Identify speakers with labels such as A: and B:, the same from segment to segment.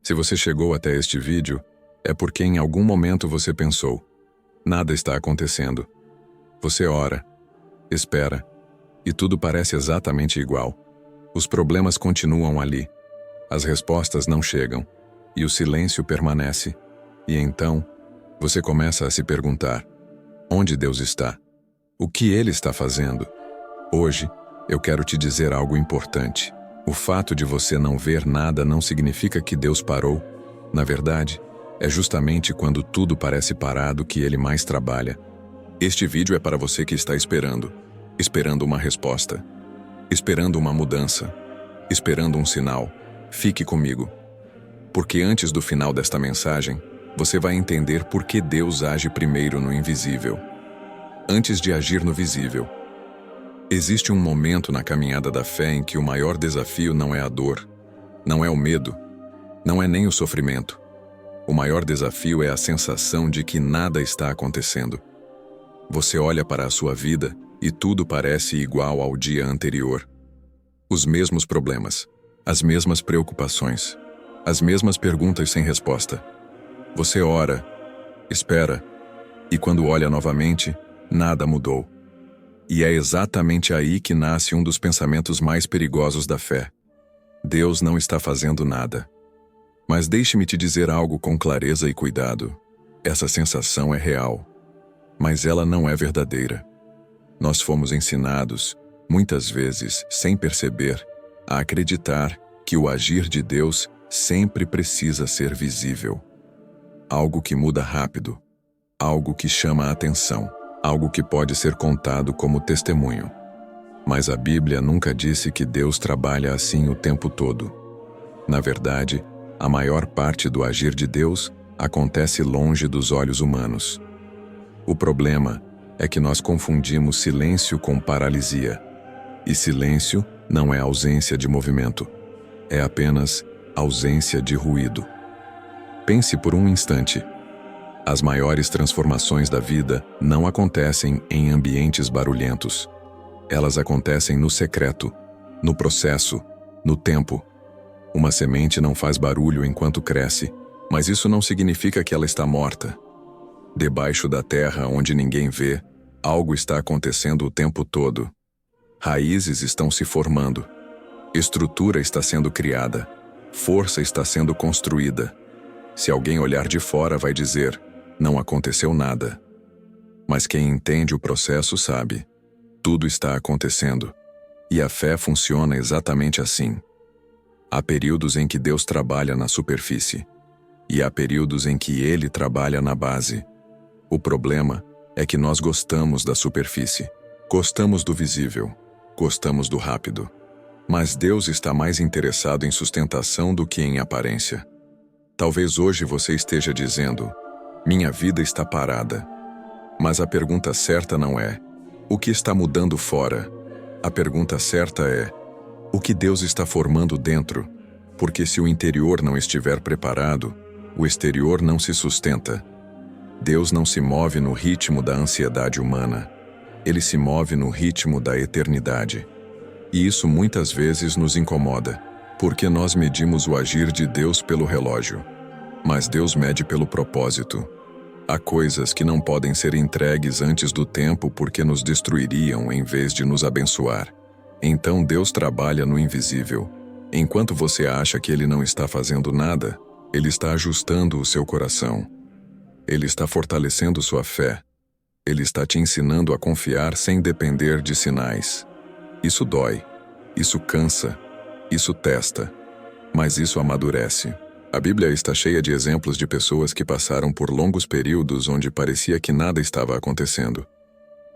A: Se você chegou até este vídeo, é porque em algum momento você pensou: nada está acontecendo. Você ora, espera, e tudo parece exatamente igual. Os problemas continuam ali, as respostas não chegam, e o silêncio permanece. E então, você começa a se perguntar: onde Deus está? O que Ele está fazendo? Hoje, eu quero te dizer algo importante. O fato de você não ver nada não significa que Deus parou. Na verdade, é justamente quando tudo parece parado que Ele mais trabalha. Este vídeo é para você que está esperando uma resposta, esperando uma mudança, esperando um sinal. Fique comigo. Porque antes do final desta mensagem, você vai entender por que Deus age primeiro no invisível, antes de agir no visível. Existe um momento na caminhada da fé em que o maior desafio não é a dor, não é o medo, não é nem o sofrimento. O maior desafio é a sensação de que nada está acontecendo. Você olha para a sua vida e tudo parece igual ao dia anterior. Os mesmos problemas, as mesmas preocupações, as mesmas perguntas sem resposta. Você ora, espera, e quando olha novamente, nada mudou. E é exatamente aí que nasce um dos pensamentos mais perigosos da fé. Deus não está fazendo nada. Mas deixe-me te dizer algo com clareza e cuidado. Essa sensação é real, mas ela não é verdadeira. Nós fomos ensinados, muitas vezes sem perceber, a acreditar que o agir de Deus sempre precisa ser visível. Algo que muda rápido, algo que chama a atenção, algo que pode ser contado como testemunho. Mas a Bíblia nunca disse que Deus trabalha assim o tempo todo. Na verdade, a maior parte do agir de Deus acontece longe dos olhos humanos. O problema é que nós confundimos silêncio com paralisia. E silêncio não é ausência de movimento, é apenas ausência de ruído. Pense por um instante. As maiores transformações da vida não acontecem em ambientes barulhentos. Elas acontecem no secreto, no processo, no tempo. Uma semente não faz barulho enquanto cresce, mas isso não significa que ela está morta. Debaixo da terra, onde ninguém vê, algo está acontecendo o tempo todo. Raízes estão se formando. Estrutura está sendo criada. Força está sendo construída. Se alguém olhar de fora, vai dizer: não aconteceu nada. Mas quem entende o processo sabe. Tudo está acontecendo. E a fé funciona exatamente assim. Há períodos em que Deus trabalha na superfície. E há períodos em que Ele trabalha na base. O problema é que nós gostamos da superfície. Gostamos do visível. Gostamos do rápido. Mas Deus está mais interessado em sustentação do que em aparência. Talvez hoje você esteja dizendo: minha vida está parada. Mas a pergunta certa não é: o que está mudando fora? A pergunta certa é: o que Deus está formando dentro? Porque se o interior não estiver preparado, o exterior não se sustenta. Deus não se move no ritmo da ansiedade humana. Ele se move no ritmo da eternidade. E isso muitas vezes nos incomoda, porque nós medimos o agir de Deus pelo relógio. Mas Deus mede pelo propósito. Há coisas que não podem ser entregues antes do tempo porque nos destruiriam em vez de nos abençoar. Então Deus trabalha no invisível. Enquanto você acha que Ele não está fazendo nada, Ele está ajustando o seu coração. Ele está fortalecendo sua fé. Ele está te ensinando a confiar sem depender de sinais. Isso dói, isso cansa, isso testa, mas isso amadurece. A Bíblia está cheia de exemplos de pessoas que passaram por longos períodos onde parecia que nada estava acontecendo.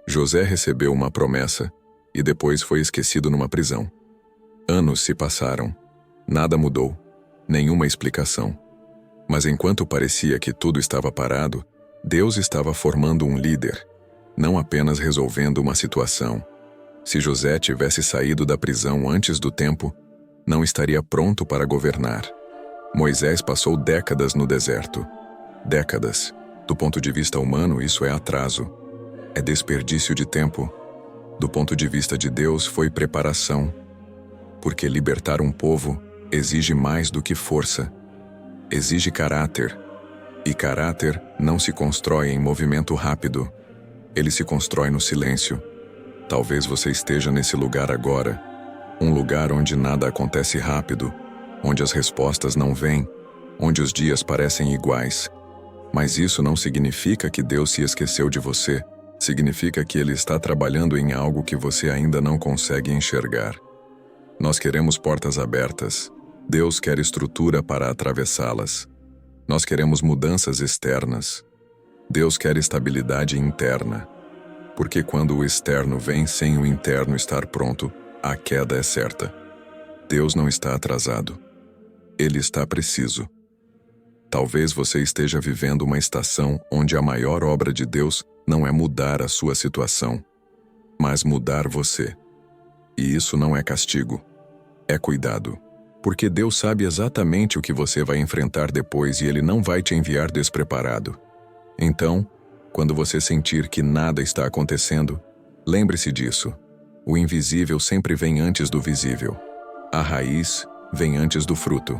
A: José recebeu uma promessa e depois foi esquecido numa prisão. Anos se passaram. Nada mudou, nenhuma explicação. Mas enquanto parecia que tudo estava parado, Deus estava formando um líder, não apenas resolvendo uma situação. Se José tivesse saído da prisão antes do tempo, não estaria pronto para governar. Moisés passou décadas no deserto. Décadas. Do ponto de vista humano, isso é atraso. É desperdício de tempo. Do ponto de vista de Deus, foi preparação. Porque libertar um povo exige mais do que força. exige caráter. E caráter não se constrói em movimento rápido. Ele se constrói no silêncio. Talvez você esteja nesse lugar agora, um lugar onde nada acontece rápido, onde as respostas não vêm, onde os dias parecem iguais. Mas isso não significa que Deus se esqueceu de você. Significa que Ele está trabalhando em algo que você ainda não consegue enxergar. Nós queremos portas abertas. Deus quer estrutura para atravessá-las. Nós queremos mudanças externas. Deus quer estabilidade interna. Porque quando o externo vem sem o interno estar pronto, a queda é certa. Deus não está atrasado. Ele está preciso. Talvez você esteja vivendo uma estação onde a maior obra de Deus não é mudar a sua situação, mas mudar você. E isso não é castigo, é cuidado. Porque Deus sabe exatamente o que você vai enfrentar depois e Ele não vai te enviar despreparado. Então, quando você sentir que nada está acontecendo, lembre-se disso. O invisível sempre vem antes do visível. A raiz vem antes do fruto.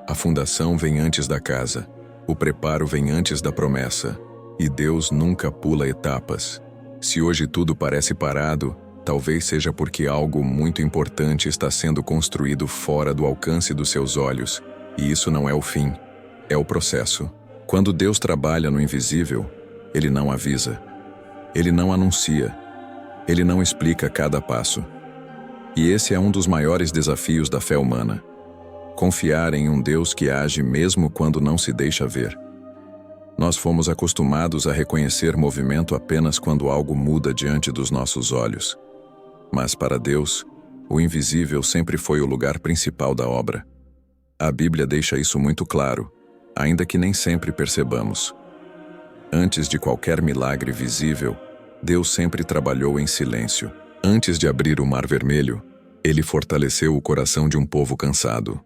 A: A fundação vem antes da casa. O preparo vem antes da promessa. E Deus nunca pula etapas. Se hoje tudo parece parado, talvez seja porque algo muito importante está sendo construído fora do alcance dos seus olhos. E isso não é o fim, é o processo. Quando Deus trabalha no invisível, Ele não avisa. Ele não anuncia. Ele não explica cada passo. E esse é um dos maiores desafios da fé humana. Confiar em um Deus que age mesmo quando não se deixa ver. Nós fomos acostumados a reconhecer movimento apenas quando algo muda diante dos nossos olhos. Mas para Deus, o invisível sempre foi o lugar principal da obra. A Bíblia deixa isso muito claro, ainda que nem sempre percebamos. Antes de qualquer milagre visível, Deus sempre trabalhou em silêncio. Antes de abrir o Mar Vermelho, Ele fortaleceu o coração de um povo cansado.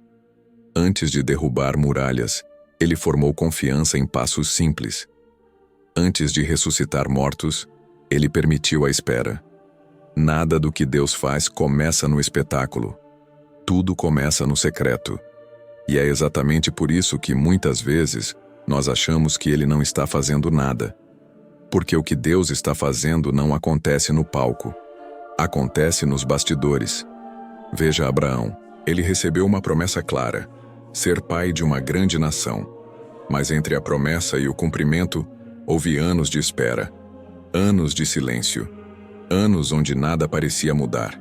A: Antes de derrubar muralhas, Ele formou confiança em passos simples. Antes de ressuscitar mortos, Ele permitiu a espera. Nada do que Deus faz começa no espetáculo. Tudo começa no secreto. E é exatamente por isso que, muitas vezes, nós achamos que Ele não está fazendo nada. Porque o que Deus está fazendo não acontece no palco. Acontece nos bastidores. Veja Abraão. Ele recebeu uma promessa clara: ser pai de uma grande nação. Mas entre a promessa e o cumprimento, houve anos de espera. Anos de silêncio. Anos onde nada parecia mudar.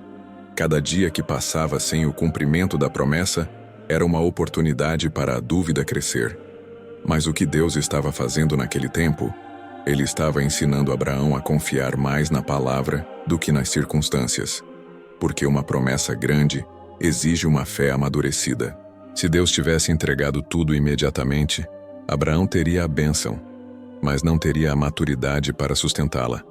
A: Cada dia que passava sem o cumprimento da promessa era uma oportunidade para a dúvida crescer. Mas o que Deus estava fazendo naquele tempo? Ele estava ensinando Abraão a confiar mais na palavra do que nas circunstâncias. Porque uma promessa grande exige uma fé amadurecida. Se Deus tivesse entregado tudo imediatamente, Abraão teria a bênção, mas não teria a maturidade para sustentá-la.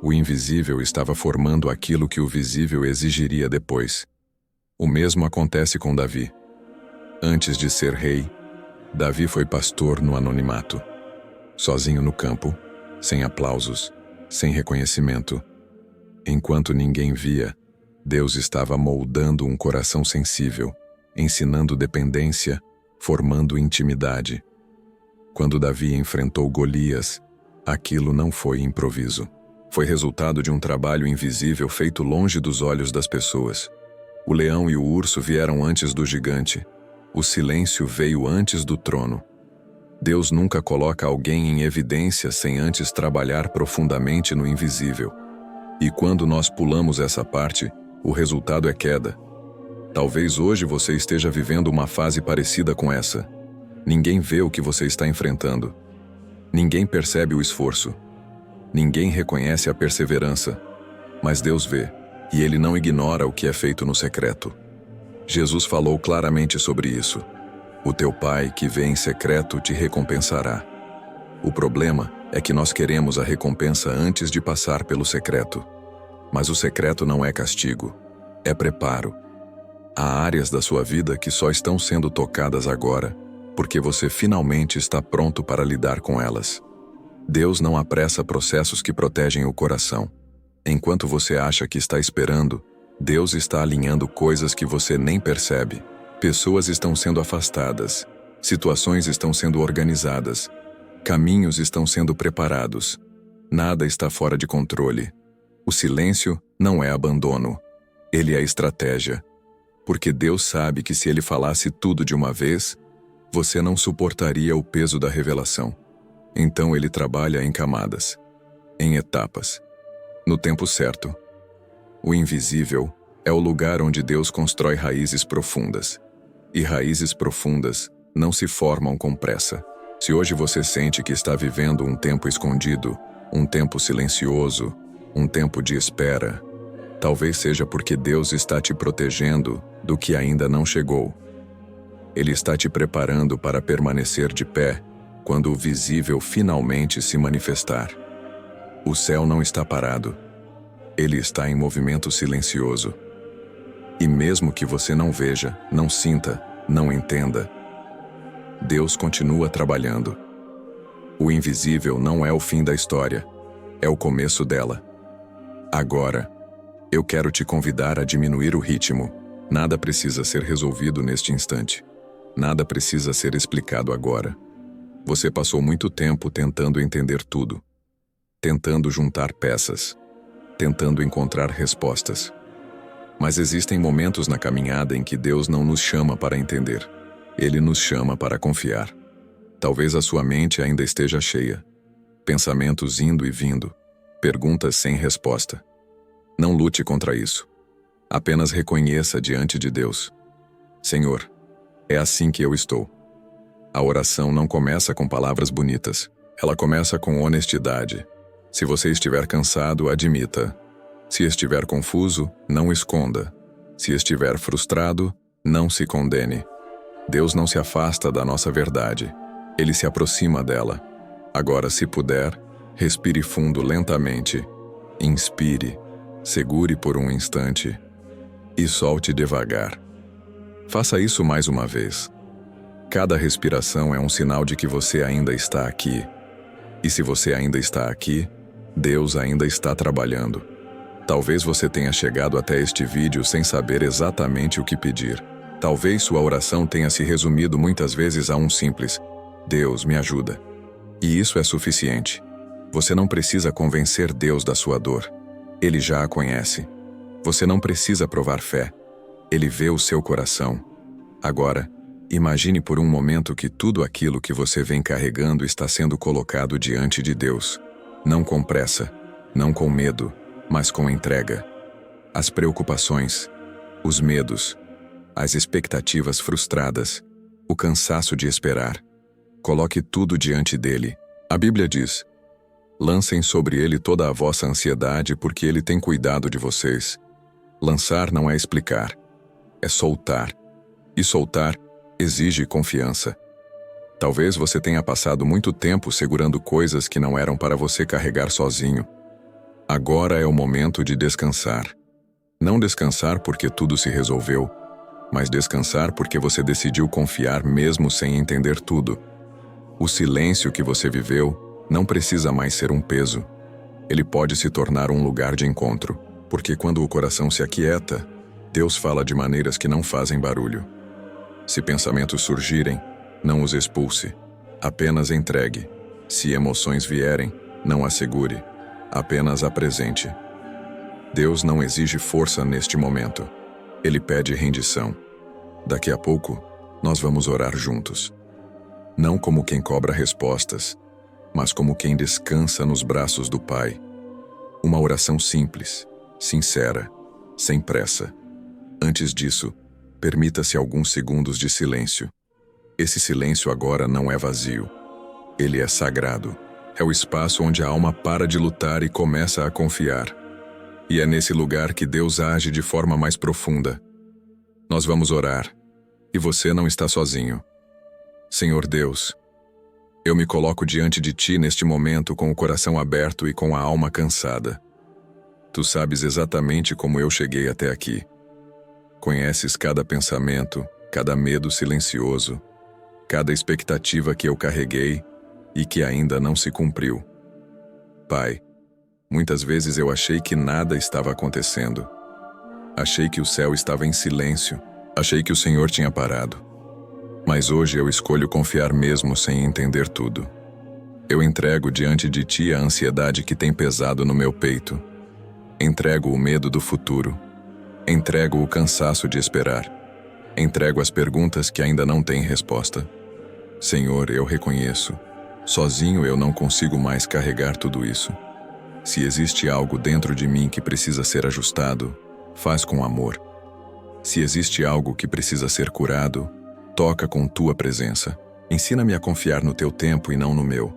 A: O invisível estava formando aquilo que o visível exigiria depois. O mesmo acontece com Davi. Antes de ser rei, Davi foi pastor no anonimato. Sozinho no campo, sem aplausos, sem reconhecimento. Enquanto ninguém via, Deus estava moldando um coração sensível, ensinando dependência, formando intimidade. Quando Davi enfrentou Golias, aquilo não foi improviso. Foi resultado de um trabalho invisível feito longe dos olhos das pessoas. O leão e o urso vieram antes do gigante. O silêncio veio antes do trono. Deus nunca coloca alguém em evidência sem antes trabalhar profundamente no invisível. E quando nós pulamos essa parte, o resultado é queda. Talvez hoje você esteja vivendo uma fase parecida com essa. Ninguém vê o que você está enfrentando. Ninguém percebe o esforço. Ninguém reconhece a perseverança. Mas Deus vê, e Ele não ignora o que é feito no secreto. Jesus falou claramente sobre isso. O teu Pai que vê em secreto te recompensará. O problema é que nós queremos a recompensa antes de passar pelo secreto. Mas o secreto não é castigo, é preparo. Há áreas da sua vida que só estão sendo tocadas agora, porque você finalmente está pronto para lidar com elas. Deus não apressa processos que protegem o coração. Enquanto você acha que está esperando, Deus está alinhando coisas que você nem percebe. Pessoas estão sendo afastadas. Situações estão sendo organizadas. Caminhos estão sendo preparados. Nada está fora de controle. O silêncio não é abandono. Ele é estratégia. Porque Deus sabe que se Ele falasse tudo de uma vez, você não suportaria o peso da revelação. Então Ele trabalha em camadas, em etapas, no tempo certo. O invisível é o lugar onde Deus constrói raízes profundas. E raízes profundas não se formam com pressa. Se hoje você sente que está vivendo um tempo escondido, um tempo silencioso, um tempo de espera, talvez seja porque Deus está te protegendo do que ainda não chegou. Ele está te preparando para permanecer de pé quando o visível finalmente se manifestar. O céu não está parado. Ele está em movimento silencioso. E mesmo que você não veja, não sinta, não entenda, Deus continua trabalhando. O invisível não é o fim da história, é o começo dela. Agora, eu quero te convidar a diminuir o ritmo. Nada precisa ser resolvido neste instante. Nada precisa ser explicado agora. Você passou muito tempo tentando entender tudo, tentando juntar peças, tentando encontrar respostas. Mas existem momentos na caminhada em que Deus não nos chama para entender. Ele nos chama para confiar. Talvez a sua mente ainda esteja cheia. Pensamentos indo e vindo. Perguntas sem resposta. Não lute contra isso. Apenas reconheça diante de Deus: Senhor, é assim que eu estou. A oração não começa com palavras bonitas. Ela começa com honestidade. Se você estiver cansado, admita. Se estiver confuso, não esconda. Se estiver frustrado, não se condene. Deus não se afasta da nossa verdade. Ele se aproxima dela. Agora, se puder, respire fundo lentamente. Inspire, segure por um instante e solte devagar. Faça isso mais uma vez. Cada respiração é um sinal de que você ainda está aqui. E se você ainda está aqui, Deus ainda está trabalhando. Talvez você tenha chegado até este vídeo sem saber exatamente o que pedir. Talvez sua oração tenha se resumido muitas vezes a um simples: Deus, me ajuda. E isso é suficiente. Você não precisa convencer Deus da sua dor. Ele já a conhece. Você não precisa provar fé. Ele vê o seu coração. Agora, imagine por um momento que tudo aquilo que você vem carregando está sendo colocado diante de Deus. Não com pressa, não com medo, mas com entrega. As preocupações, os medos, as expectativas frustradas, o cansaço de esperar. Coloque tudo diante dele. A Bíblia diz: lancem sobre ele toda a vossa ansiedade, porque ele tem cuidado de vocês. Lançar não é explicar, é soltar. E soltar exige confiança. Talvez você tenha passado muito tempo segurando coisas que não eram para você carregar sozinho. Agora é o momento de descansar. Não descansar porque tudo se resolveu, mas descansar porque você decidiu confiar mesmo sem entender tudo. O silêncio que você viveu não precisa mais ser um peso. Ele pode se tornar um lugar de encontro, porque quando o coração se aquieta, Deus fala de maneiras que não fazem barulho. Se pensamentos surgirem, não os expulse, apenas entregue. Se emoções vierem, não as segure, apenas apresente. Deus não exige força neste momento. Ele pede rendição. Daqui a pouco, nós vamos orar juntos. Não como quem cobra respostas, mas como quem descansa nos braços do Pai. Uma oração simples, sincera, sem pressa. Antes disso, permita-se alguns segundos de silêncio. Esse silêncio agora não é vazio. Ele é sagrado. É o espaço onde a alma para de lutar e começa a confiar. E é nesse lugar que Deus age de forma mais profunda. Nós vamos orar. E você não está sozinho. Senhor Deus, eu me coloco diante de Ti neste momento com o coração aberto e com a alma cansada. Tu sabes exatamente como eu cheguei até aqui. Conheces cada pensamento, cada medo silencioso, cada expectativa que eu carreguei e que ainda não se cumpriu. Pai, muitas vezes eu achei que nada estava acontecendo. Achei que o céu estava em silêncio. Achei que o Senhor tinha parado. Mas hoje eu escolho confiar mesmo sem entender tudo. Eu entrego diante de ti a ansiedade que tem pesado no meu peito. Entrego o medo do futuro. Entrego o cansaço de esperar. Entrego as perguntas que ainda não têm resposta. Senhor, eu reconheço. Sozinho eu não consigo mais carregar tudo isso. Se existe algo dentro de mim que precisa ser ajustado, faz com amor. Se existe algo que precisa ser curado, toca com tua presença. Ensina-me a confiar no teu tempo e não no meu.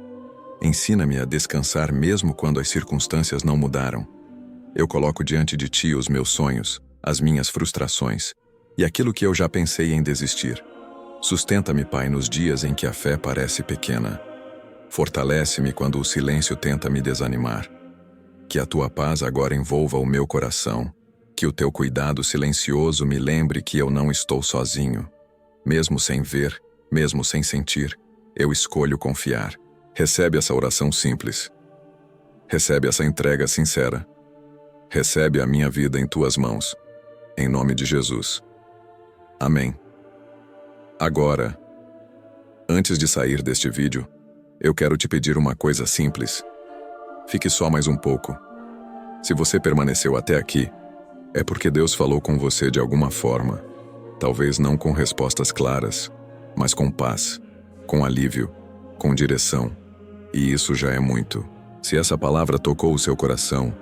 A: Ensina-me a descansar mesmo quando as circunstâncias não mudaram. Eu coloco diante de ti os meus sonhos, as minhas frustrações e aquilo que eu já pensei em desistir. Sustenta-me, Pai, nos dias em que a fé parece pequena. Fortalece-me quando o silêncio tenta me desanimar. Que a tua paz agora envolva o meu coração. Que o teu cuidado silencioso me lembre que eu não estou sozinho. Mesmo sem ver, mesmo sem sentir, eu escolho confiar. Recebe essa oração simples. Recebe essa entrega sincera. Recebe a minha vida em tuas mãos. Em nome de Jesus. Amém. Agora, antes de sair deste vídeo, eu quero te pedir uma coisa simples. Fique só mais um pouco. Se você permaneceu até aqui, é porque Deus falou com você de alguma forma. Talvez não com respostas claras, mas com paz, com alívio, com direção. E isso já é muito. Se essa palavra tocou o seu coração,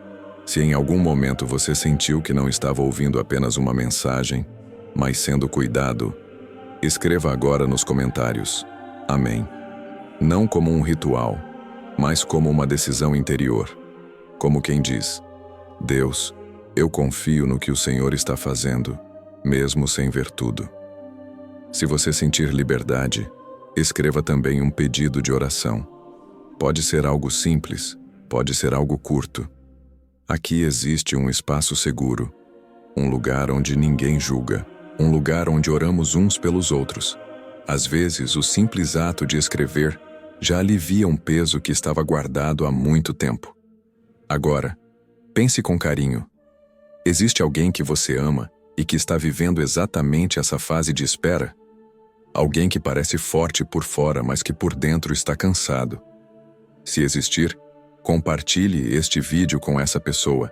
A: se em algum momento você sentiu que não estava ouvindo apenas uma mensagem, mas sendo cuidado, escreva agora nos comentários. Amém. Não como um ritual, mas como uma decisão interior. Como quem diz: Deus, eu confio no que o Senhor está fazendo, mesmo sem ver tudo. Se você sentir liberdade, escreva também um pedido de oração. Pode ser algo simples, pode ser algo curto. Aqui existe um espaço seguro, um lugar onde ninguém julga, um lugar onde oramos uns pelos outros. Às vezes, o simples ato de escrever já alivia um peso que estava guardado há muito tempo. Agora, pense com carinho. Existe alguém que você ama e que está vivendo exatamente essa fase de espera? Alguém que parece forte por fora, mas que por dentro está cansado. Se existir, compartilhe este vídeo com essa pessoa.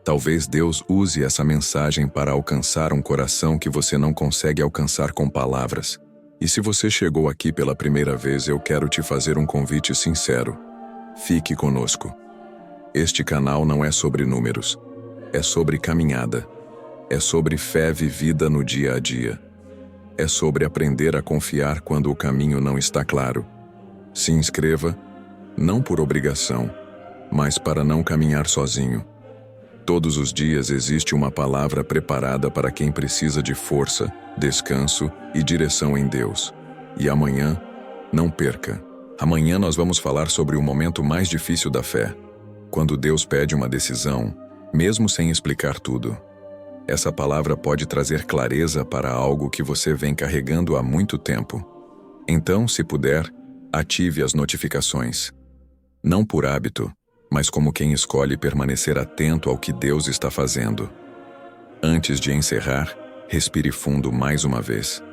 A: Talvez Deus use essa mensagem para alcançar um coração que você não consegue alcançar com palavras. E se você chegou aqui pela primeira vez, eu quero te fazer um convite sincero. Fique conosco. Este canal não é sobre números. É sobre caminhada. É sobre fé vivida no dia a dia. É sobre aprender a confiar quando o caminho não está claro. Se inscreva, não por obrigação, mas para não caminhar sozinho. Todos os dias existe uma palavra preparada para quem precisa de força, descanso e direção em Deus. E amanhã, não perca. Amanhã nós vamos falar sobre o momento mais difícil da fé, quando Deus pede uma decisão, mesmo sem explicar tudo. Essa palavra pode trazer clareza para algo que você vem carregando há muito tempo. Então, se puder, ative as notificações. Não por hábito, mas como quem escolhe permanecer atento ao que Deus está fazendo. Antes de encerrar, respire fundo mais uma vez.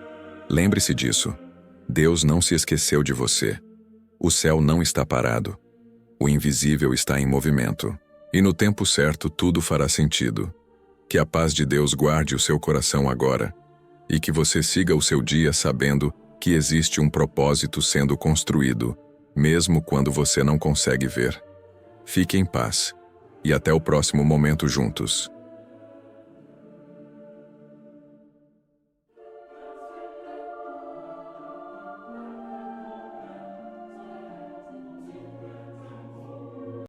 A: Lembre-se disso. Deus não se esqueceu de você. O céu não está parado. O invisível está em movimento. E no tempo certo tudo fará sentido. Que a paz de Deus guarde o seu coração agora. E que você siga o seu dia sabendo que existe um propósito sendo construído, mesmo quando você não consegue ver. Fique em paz. E até o próximo momento juntos.